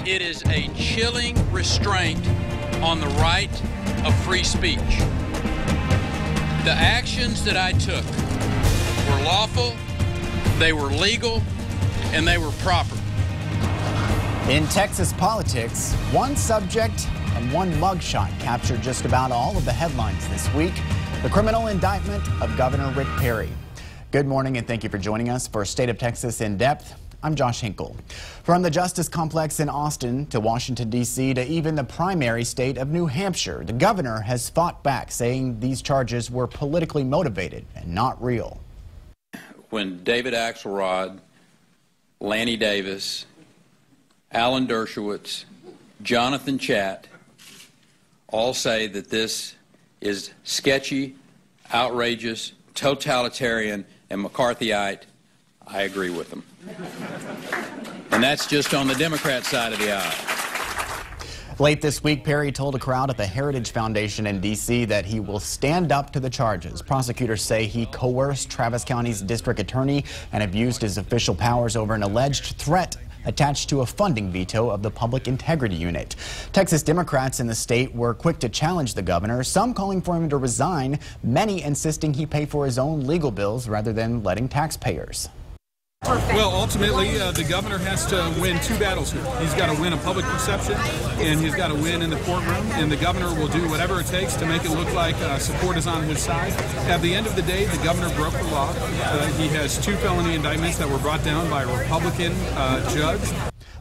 It is a chilling restraint on the right of free speech. The actions that I took were lawful, they were legal, and they were proper. In Texas politics, one subject and one mugshot captured just about all of the headlines this week. The criminal indictment of Governor Rick Perry. Good morning and thank you for joining us for State of Texas in Depth. I'm Josh Hinkle. From the Justice Complex in Austin to Washington, D.C. to even the primary state of New Hampshire, the governor has fought back, saying these charges were politically motivated and not real. When David Axelrod, Lanny Davis, Alan Dershowitz, Jonathan Chatt all say that this is sketchy, outrageous, totalitarian, and McCarthyite, I agree with them. And that's just on the Democrat side of the aisle. Late this week, Perry told a crowd at the Heritage Foundation in D.C. that he will stand up to the charges. Prosecutors say he coerced Travis County's district attorney and abused his official powers over an alleged threat attached to a funding veto of the Public Integrity Unit. Texas Democrats in the state were quick to challenge the governor, some calling for him to resign, many insisting he pay for his own legal bills rather than letting taxpayers. Well, ultimately, the governor has to win two battles here. He's got to win a public perception, and he's got to win in the courtroom, and the governor will do whatever it takes to make it look like support is on his side. At the end of the day, the governor broke the law. He has two felony indictments that were brought down by a Republican judge.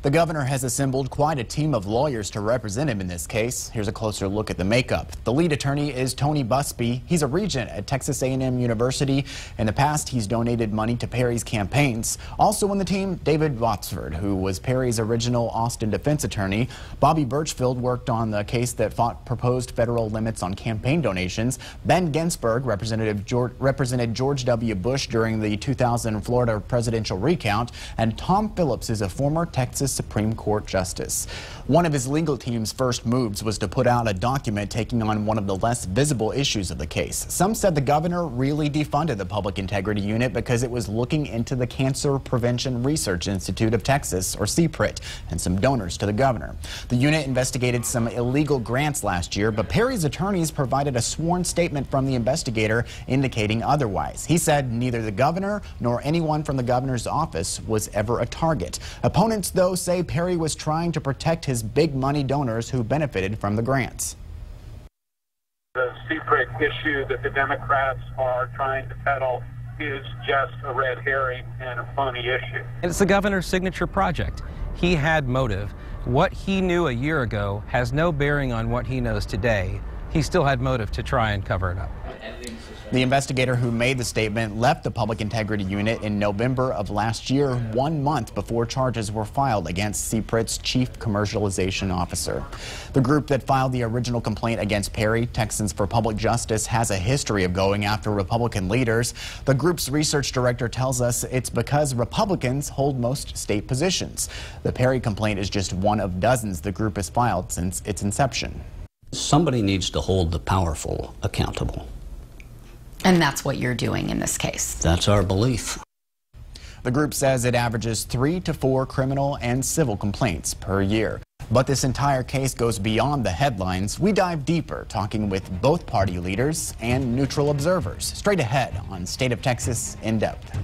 The governor has assembled quite a team of lawyers to represent him in this case. Here's a closer look at the makeup. The lead attorney is Tony Busby. He's a regent at Texas A&M University. In the past, he's donated money to Perry's campaigns. Also on the team, David Botsford, who was Perry's original Austin defense attorney. Bobby Birchfield worked on the case that fought proposed federal limits on campaign donations. Ben Ginsburg represented George W. Bush during the 2000 Florida presidential recount. And Tom Phillips is a former Texas Supreme Court justice. One of his legal team's first moves was to put out a document taking on one of the less visible issues of the case. Some said the governor really defunded the Public Integrity Unit because it was looking into the Cancer Prevention Research Institute of Texas, or CPRIT, and some donors to the governor. The unit investigated some illegal grants last year, but Perry's attorneys provided a sworn statement from the investigator indicating otherwise. He said neither the governor nor anyone from the governor's office was ever a target. Opponents, though, say Perry was trying to protect his big money donors who benefited from the grants. The secret issue that the Democrats are trying to peddle is just a red herring and a phony issue. It's the governor's signature project. He had motive. What he knew a year ago has no bearing on what he knows today. He still had motive to try and cover it up. The investigator who made the statement left the Public Integrity Unit in November of last year, 1 month before charges were filed against CPRIT's chief commercialization officer. The group that filed the original complaint against Perry, Texans for Public Justice, has a history of going after Republican leaders. The group's research director tells us it's because Republicans hold most state positions. The Perry complaint is just one of dozens the group has filed since its inception. Somebody needs to hold the powerful accountable. And that's what you're doing in this case. That's our belief. The group says it averages 3 to 4 criminal and civil complaints per year. But this entire case goes beyond the headlines. We dive deeper, talking with both party leaders and neutral observers. Straight ahead on State of Texas in Depth.